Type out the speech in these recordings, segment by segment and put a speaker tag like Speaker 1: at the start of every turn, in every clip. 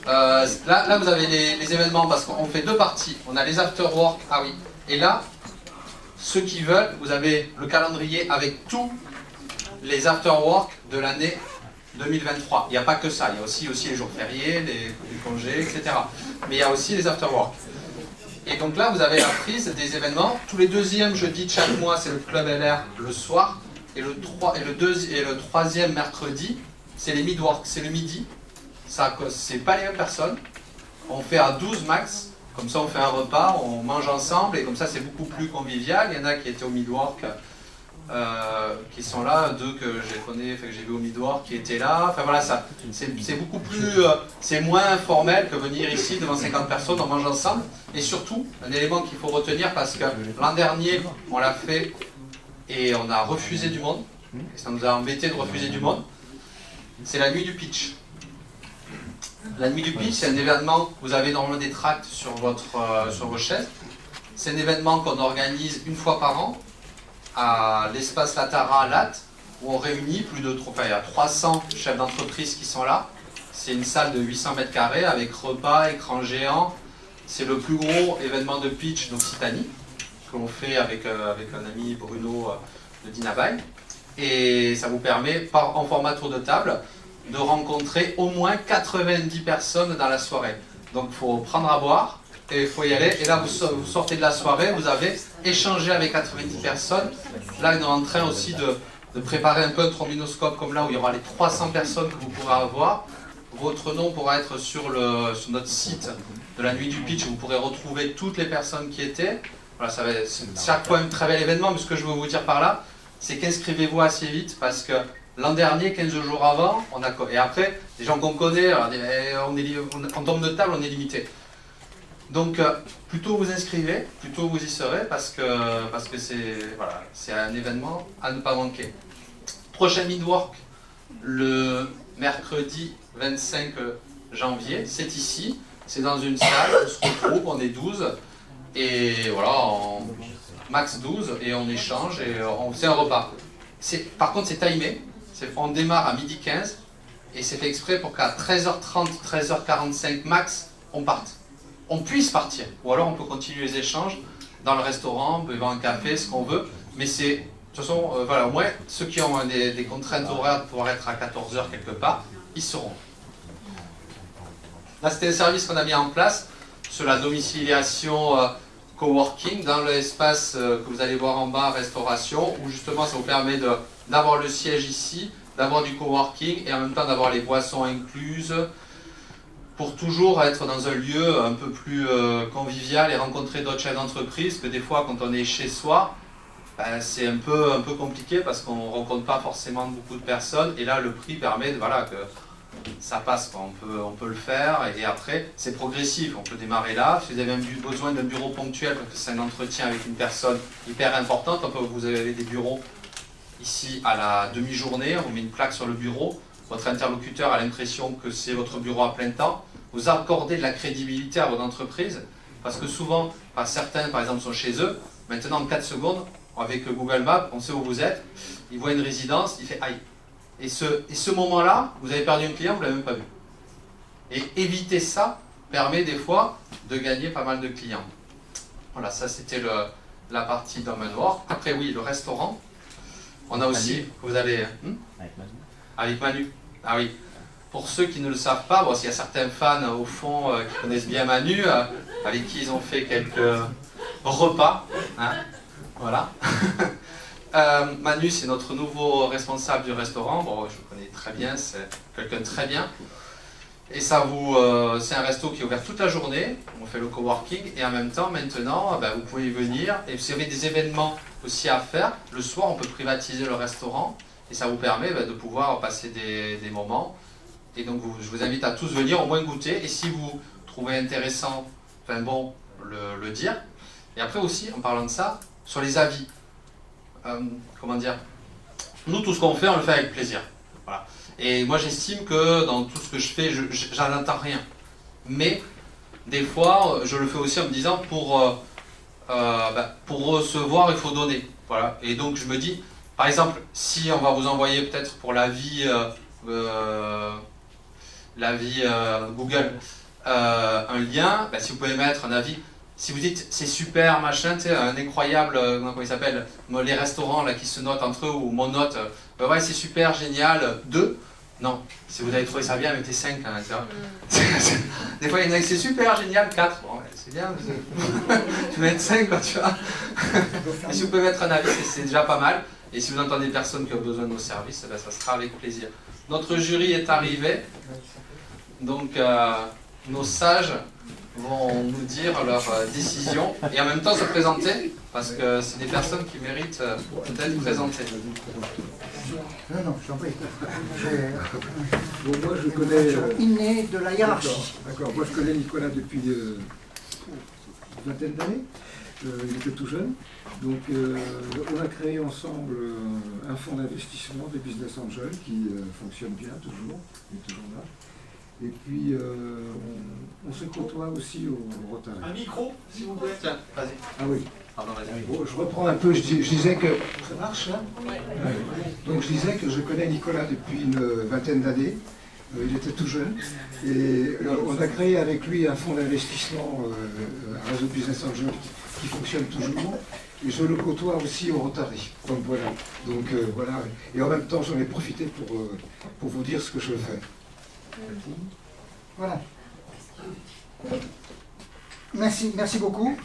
Speaker 1: Là, vous avez les événements parce qu'on fait deux parties. On a les after-work, ah oui. Et là, ceux qui veulent, vous avez le calendrier avec tous les after-work de l'année 2023. Il n'y a pas que ça, il y a aussi les jours fériés, les congés, etc. Mais il y a aussi les after-work. Et donc là, vous avez la prise des événements. Tous les deuxièmes jeudis de chaque mois, c'est le Club LR le soir. Et le troisième mercredi, c'est les mid-work, c'est le midi. C'est pas les mêmes personnes. On fait à 12 max. Comme ça, on fait un repas, on mange ensemble. Et comme ça, c'est beaucoup plus convivial. Il y en a qui étaient au mid-work, qui sont là. Deux que je connais, que j'ai vu au mid-work, qui étaient là. Enfin voilà, c'est beaucoup plus... c'est moins informel que venir ici devant 50 personnes, on mange ensemble. Et surtout, un élément qu'il faut retenir, parce que l'an dernier, on l'a fait et on a refusé du monde. Et ça nous a embêté de refuser du monde. C'est la nuit du pitch. La nuit du pitch, c'est un événement, vous avez normalement des tracts sur vos chaises. C'est un événement qu'on organise une fois par an à l'espace Latara à Latte, où on réunit plus de il y a 300 chefs d'entreprise qui sont là. C'est une salle de 800 mètres carrés avec repas, écran géant. C'est le plus gros événement de pitch d'Occitanie, que l'on fait avec un ami Bruno de Dinabaye. Et ça vous permet, en format tour de table, de rencontrer au moins 90 personnes dans la soirée. Donc il faut prendre à boire et il faut y aller. Et là, vous sortez de la soirée, vous avez échangé avec 90 personnes. Là, on est en train aussi de préparer un peu un trombinoscope comme là où il y aura les 300 personnes que vous pourrez avoir. Votre nom pourra être sur notre site de la nuit du pitch. Vous pourrez retrouver toutes les personnes qui étaient. Voilà, ça va être chaque fois un très bel événement. Mais ce que je veux vous dire par là, c'est qu'inscrivez-vous assez vite parce que l'an dernier, 15 jours avant, et après, les gens qu'on connaît, en tombe de table, on est limité. Donc, plutôt vous inscrivez, plutôt vous y serez, parce que c'est un événement à ne pas manquer. Prochain Midwork, le mercredi 25 janvier, c'est ici, c'est dans une salle, on se retrouve, on est 12, et voilà, max 12, et on échange, et c'est un repas. Par contre, c'est timé. On démarre à 12h15 et c'est fait exprès pour qu'à 13h30, 13h45 max, on parte. On puisse partir. Ou alors on peut continuer les échanges dans le restaurant, buvant un café, ce qu'on veut. Mais c'est, de toute façon, voilà, au moins ceux qui ont des contraintes horaires de pouvoir être à 14h quelque part, ils seront. Là, c'était un service qu'on a mis en place sur la domiciliation coworking dans l'espace que vous allez voir en bas, restauration, où justement ça vous permet d'avoir le siège ici, d'avoir du coworking et en même temps d'avoir les boissons incluses pour toujours être dans un lieu un peu plus convivial et rencontrer d'autres chefs d'entreprise que des fois quand on est chez soi, ben, c'est un peu compliqué parce qu'on ne rencontre pas forcément beaucoup de personnes et là le prix permet que ça passe, on peut le faire et après c'est progressif, on peut démarrer là. Si vous avez besoin d'un bureau ponctuel parce que c'est un entretien avec une personne hyper importante, vous avez des bureaux ici à la demi-journée, on met une plaque sur le bureau, votre interlocuteur a l'impression que c'est votre bureau à plein temps, vous accordez de la crédibilité à votre entreprise parce que souvent, certains par exemple sont chez eux, maintenant en 4 secondes, avec Google Maps, on sait où vous êtes, il voit une résidence, il fait aïe. Et ce moment-là, vous avez perdu un client, vous ne l'avez même pas vu. Et éviter ça permet des fois de gagner pas mal de clients. Voilà, ça c'était la partie Domain Work. Après oui, le restaurant. On a aussi, vous allez... Avec Manu. Ah oui. Pour ceux qui ne le savent pas, bon, s'il y a certains fans au fond qui connaissent bien Manu, avec qui ils ont fait quelques repas. Hein, voilà. Manu, c'est notre nouveau responsable du restaurant. Bon, je le connais très bien, c'est quelqu'un de très bien. Et c'est un resto qui est ouvert toute la journée. On fait le coworking et en même temps, maintenant, vous pouvez y venir. Et si vous avez des événements aussi à faire, le soir, on peut privatiser le restaurant et ça vous permet de pouvoir passer des moments. Et donc, je vous invite à tous venir au moins goûter. Et si vous trouvez intéressant, le dire. Et après aussi, en parlant de ça, sur les avis. Comment dire, nous tout ce qu'on fait, on le fait avec plaisir. Voilà. Et moi j'estime que dans tout ce que je fais, j'en entends rien. Mais des fois, je le fais aussi en me disant pour recevoir, il faut donner. Voilà. Et donc je me dis, par exemple, si on va vous envoyer peut-être pour l'avis l'avis Google, un lien, si vous pouvez mettre un avis, si vous dites c'est super, machin, tu sais, un incroyable, comment il s'appelle, les restaurants là qui se notent entre eux, ou mon note, ouais c'est super, génial, 2. Non, si vous avez trouvé ça bien, mettez 5 à l'intérieur. Des fois, il y en a qui c'est super, génial, 4. Bon, ouais, c'est bien. Tu mets 5 quand tu vois. Et si vous pouvez mettre un avis, c'est déjà pas mal. Et si vous entendez des personnes qui ont besoin de nos services, ça sera avec plaisir. Notre jury est arrivé. Donc, nos sages vont nous dire leur décision et en même temps se présenter, parce que c'est des personnes qui méritent d'être présentées.
Speaker 2: Non, je t'en prie.
Speaker 3: Bon, moi, je connais...
Speaker 2: Inné de la hiérarchie.
Speaker 3: D'accord. Moi, je connais Nicolas depuis une vingtaine d'années. Il était tout jeune. Donc, on a créé ensemble un fonds d'investissement des Business Angels qui fonctionne bien, toujours. Il est toujours là. Et puis, on se côtoie aussi au Rotary.
Speaker 4: Un micro, s'il vous plaît.
Speaker 1: Tiens, vas-y.
Speaker 3: Ah oui.
Speaker 1: Pardon, vas-y.
Speaker 3: Bon, je reprends un peu, je disais que... Ça marche, là? Ouais. Donc je disais que je connais Nicolas depuis une vingtaine d'années. Il était tout jeune. Et on a créé avec lui un fonds d'investissement, un réseau Business Angel qui fonctionne toujours. Et je le côtoie aussi au Rotary. Donc voilà. Donc, voilà. Et en même temps, j'en ai profité pour vous dire ce que je fais.
Speaker 2: Voilà. Merci beaucoup.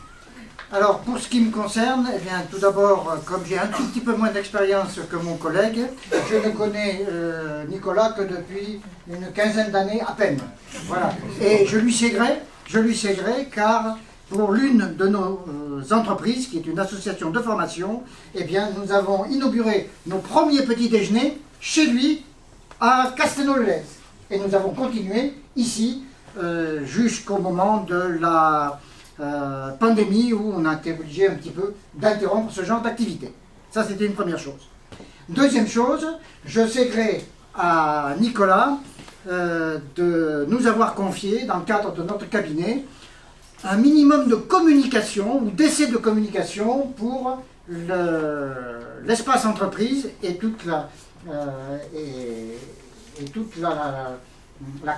Speaker 2: Alors, pour ce qui me concerne, eh bien, tout d'abord, comme j'ai un tout petit peu moins d'expérience que mon collègue, je ne connais Nicolas que depuis une quinzaine d'années à peine. Voilà. Et je lui sais gré car pour l'une de nos entreprises, qui est une association de formation, eh bien, nous avons inauguré nos premiers petits déjeuners chez lui à Castelnau-le-Lez. Et nous avons continué ici jusqu'au moment de la pandémie où on a été obligé un petit peu d'interrompre ce genre d'activité. Ça, c'était une première chose. Deuxième chose, je sais gré à Nicolas de nous avoir confié, dans le cadre de notre cabinet, un minimum de communication ou d'essai de communication pour l'espace entreprise et toute la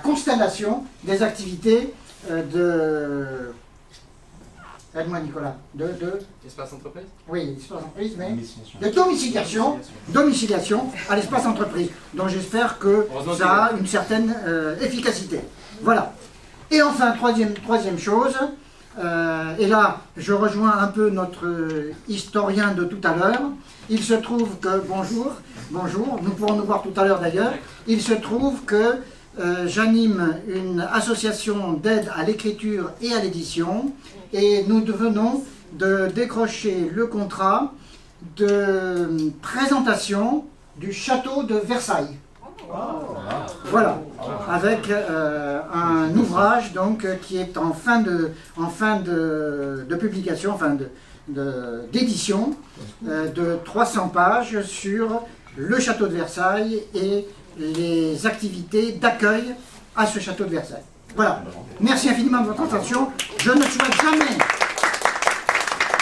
Speaker 2: constellation des activités de... Aide-moi Nicolas.
Speaker 1: Espace entreprise?
Speaker 2: Oui, espace entreprise, mais de domiciliation à l'espace entreprise, dont j'espère que ça a une certaine efficacité. Voilà. Et enfin, troisième chose, et là, je rejoins un peu notre historien de tout à l'heure. Il se trouve que, bonjour, nous pourrons nous voir tout à l'heure d'ailleurs, il se trouve que j'anime une association d'aide à l'écriture et à l'édition et nous venons de décrocher le contrat de présentation du château de Versailles. Voilà, avec un ouvrage donc qui est en fin de publication, d'édition, de 300 pages sur le château de Versailles et les activités d'accueil à ce château de Versailles. Voilà. Merci infiniment de votre attention. Je ne souhaite jamais,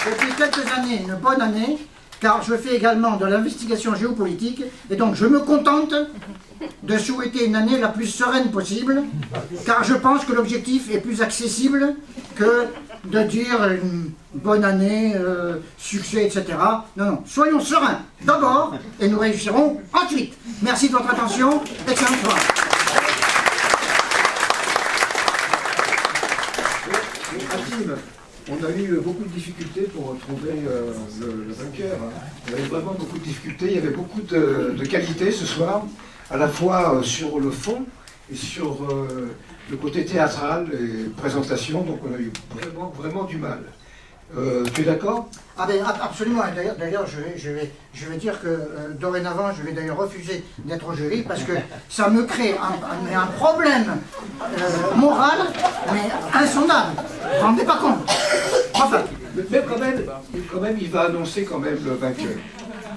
Speaker 2: depuis quelques années, une bonne année, car je fais également de l'investigation géopolitique, et donc je me contente de souhaiter une année la plus sereine possible, car je pense que l'objectif est plus accessible que de dire une bonne année, succès, etc. Non, soyons sereins d'abord, et nous réussirons ensuite. Merci de votre attention, excellente soirée.
Speaker 3: On a eu beaucoup de difficultés pour retrouver le vainqueur. On avait vraiment beaucoup de difficultés, il y avait beaucoup de qualités ce soir, à la fois sur le fond et sur le côté théâtral et présentation, donc on a eu vraiment du mal. Tu es d'accord?
Speaker 2: Ah ben absolument, d'ailleurs je vais dire que dorénavant je vais d'ailleurs refuser d'être au jury parce que ça me crée un problème moral mais insondable, vous vous rendez pas compte? Enfin.
Speaker 3: Mais quand même il va annoncer quand même le vainqueur.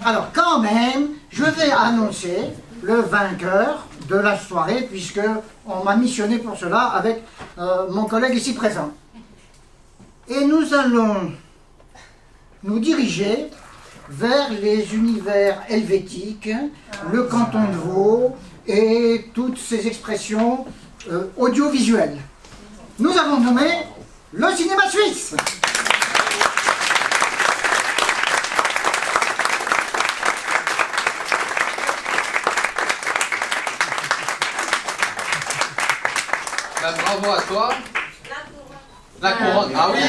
Speaker 2: Alors quand même, je vais annoncer le vainqueur de la soirée puisque on m'a missionné pour cela avec mon collègue ici présent. Et nous allons nous diriger vers les univers helvétiques, le canton de Vaud et toutes ces expressions audiovisuel. Nous avons nommé le cinéma suisse.
Speaker 1: Bravo à toi. La couronne. Ah oui.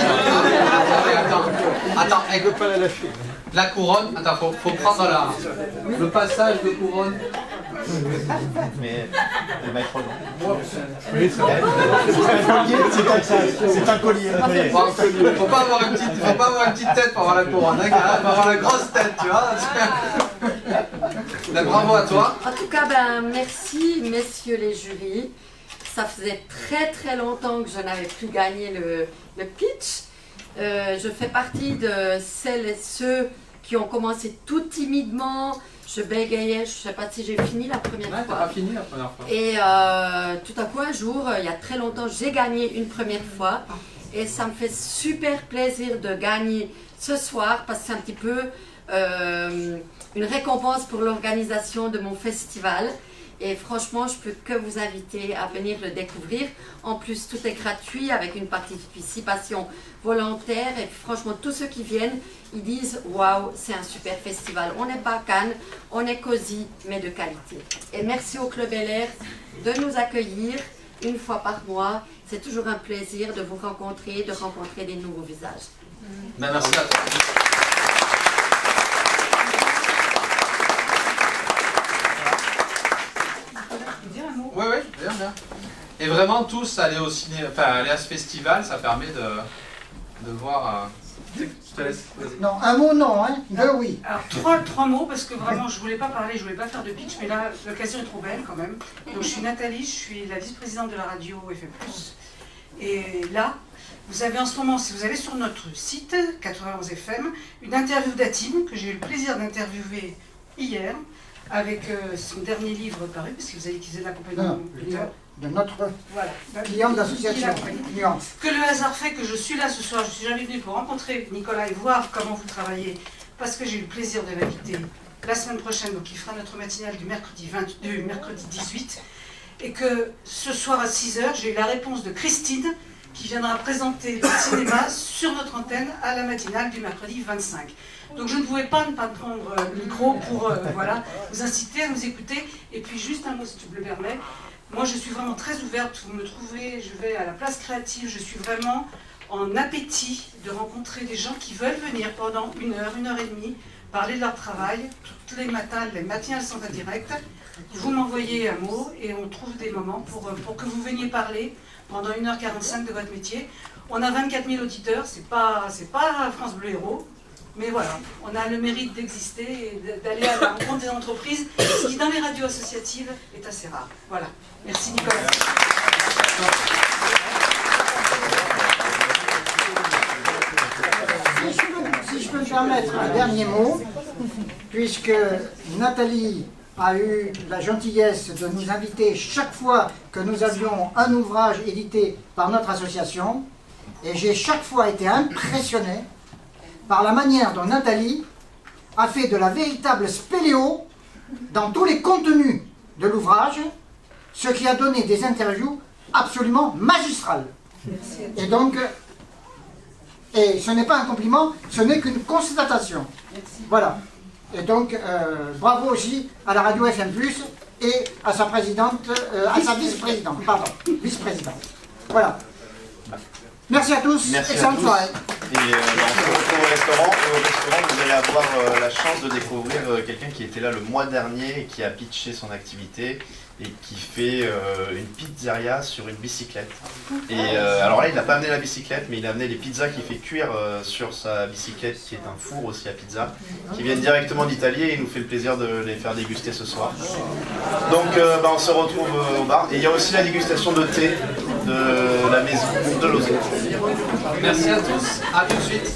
Speaker 1: Attends. La couronne. Attends, faut prendre le passage de couronne.
Speaker 4: Mais le maître
Speaker 5: C'est un collier.
Speaker 1: Faut pas avoir une petite tête pour avoir la couronne. Hein, faut avoir la grosse tête, tu vois. Bravo à toi.
Speaker 6: En tout cas, merci messieurs les jurys. Ça faisait très très longtemps que je n'avais plus gagné le pitch. Je fais partie de celles et ceux qui ont commencé tout timidement. Je bégayais, je ne sais pas si j'ai fini la première fois.
Speaker 1: T'as pas fini la première fois.
Speaker 6: Et tout à coup un jour, il y a très longtemps, j'ai gagné une première fois. Et ça me fait super plaisir de gagner ce soir parce que c'est un petit peu une récompense pour l'organisation de mon festival. Et franchement, je peux que vous inviter à venir le découvrir. En plus, tout est gratuit avec une participation volontaire. Et franchement, tous ceux qui viennent, ils disent « Waouh, c'est un super festival. On n'est pas à Cannes, on est cosy, mais de qualité. » Et merci au Club LR de nous accueillir une fois par mois. C'est toujours un plaisir de vous rencontrer, de rencontrer des nouveaux visages.
Speaker 1: Merci à toi. Oui, bien. Et vraiment tous aller au ciné, enfin aller à ce festival, ça permet de voir. Je te laisse. Vas-y.
Speaker 2: Non, un mot non, hein, deux oui.
Speaker 7: Alors trois mots parce que vraiment je voulais pas parler, je voulais pas faire de pitch, mais là l'occasion est trop belle quand même. Donc je suis Nathalie, je suis la vice-présidente de la radio FM+. Et là, vous avez en ce moment, si vous allez sur notre site 91 FM, une interview d'Atim que j'ai eu le plaisir d'interviewer hier avec son dernier livre paru, parce que vous avez utilisé l'accompagnement
Speaker 2: de notre
Speaker 7: voilà,
Speaker 2: client d'association. Nuance.
Speaker 7: Que le hasard fait que je suis là ce soir, je suis jamais venue pour rencontrer Nicolas et voir comment vous travaillez, parce que j'ai eu le plaisir de l'inviter la semaine prochaine, donc il fera notre matinale du mercredi 18, et que ce soir à 6h, j'ai eu la réponse de Christine, qui viendra présenter le cinéma sur notre antenne à la matinale du mercredi 25. Donc je ne pouvais pas ne pas prendre le micro pour voilà, vous inciter à nous écouter. Et puis juste un mot si tu me le permets, moi je suis vraiment très ouverte, vous me trouvez, je vais à la place créative, je suis vraiment en appétit de rencontrer des gens qui veulent venir pendant 1 heure et demie, parler de leur travail. Tous les matins, les matinales sont en direct. Vous m'envoyez un mot et on trouve des moments pour que vous veniez parler pendant 1h45 de votre métier. On a 24 000 auditeurs, c'est pas France Bleu Héros, mais voilà, on a le mérite d'exister et d'aller à la rencontre des entreprises, ce qui dans les radios associatives est assez rare. Voilà, merci Nicolas.
Speaker 2: Si je peux me permettre un dernier mot, puisque Nathalie a eu la gentillesse de nous inviter chaque fois que nous avions un ouvrage édité par notre association, et j'ai chaque fois été impressionné par la manière dont Nathalie a fait de la véritable spéléo dans tous les contenus de l'ouvrage, ce qui a donné des interviews absolument magistrales. Et donc, et ce n'est pas un compliment, ce n'est qu'une constatation. Voilà. Et donc, bravo aussi à la radio FM+, et à sa présidente, à sa vice-présidente, pardon, vice-présidente. Voilà. Merci à tous, excellente soirée.
Speaker 4: Et on se retrouve au restaurant. Et au restaurant, vous allez avoir la chance de découvrir quelqu'un qui était là le mois dernier et qui a pitché son activité et qui fait une pizzeria sur une bicyclette. Et alors là, il n'a pas amené la bicyclette, mais il a amené les pizzas qu'il fait cuire sur sa bicyclette, qui est un four aussi à pizza, qui viennent directement d'Italie, et il nous fait le plaisir de les faire déguster ce soir. Donc on se retrouve au bar. Et il y a aussi la dégustation de thé de la maison de Lausanne.
Speaker 1: Merci à tous, à tout de suite.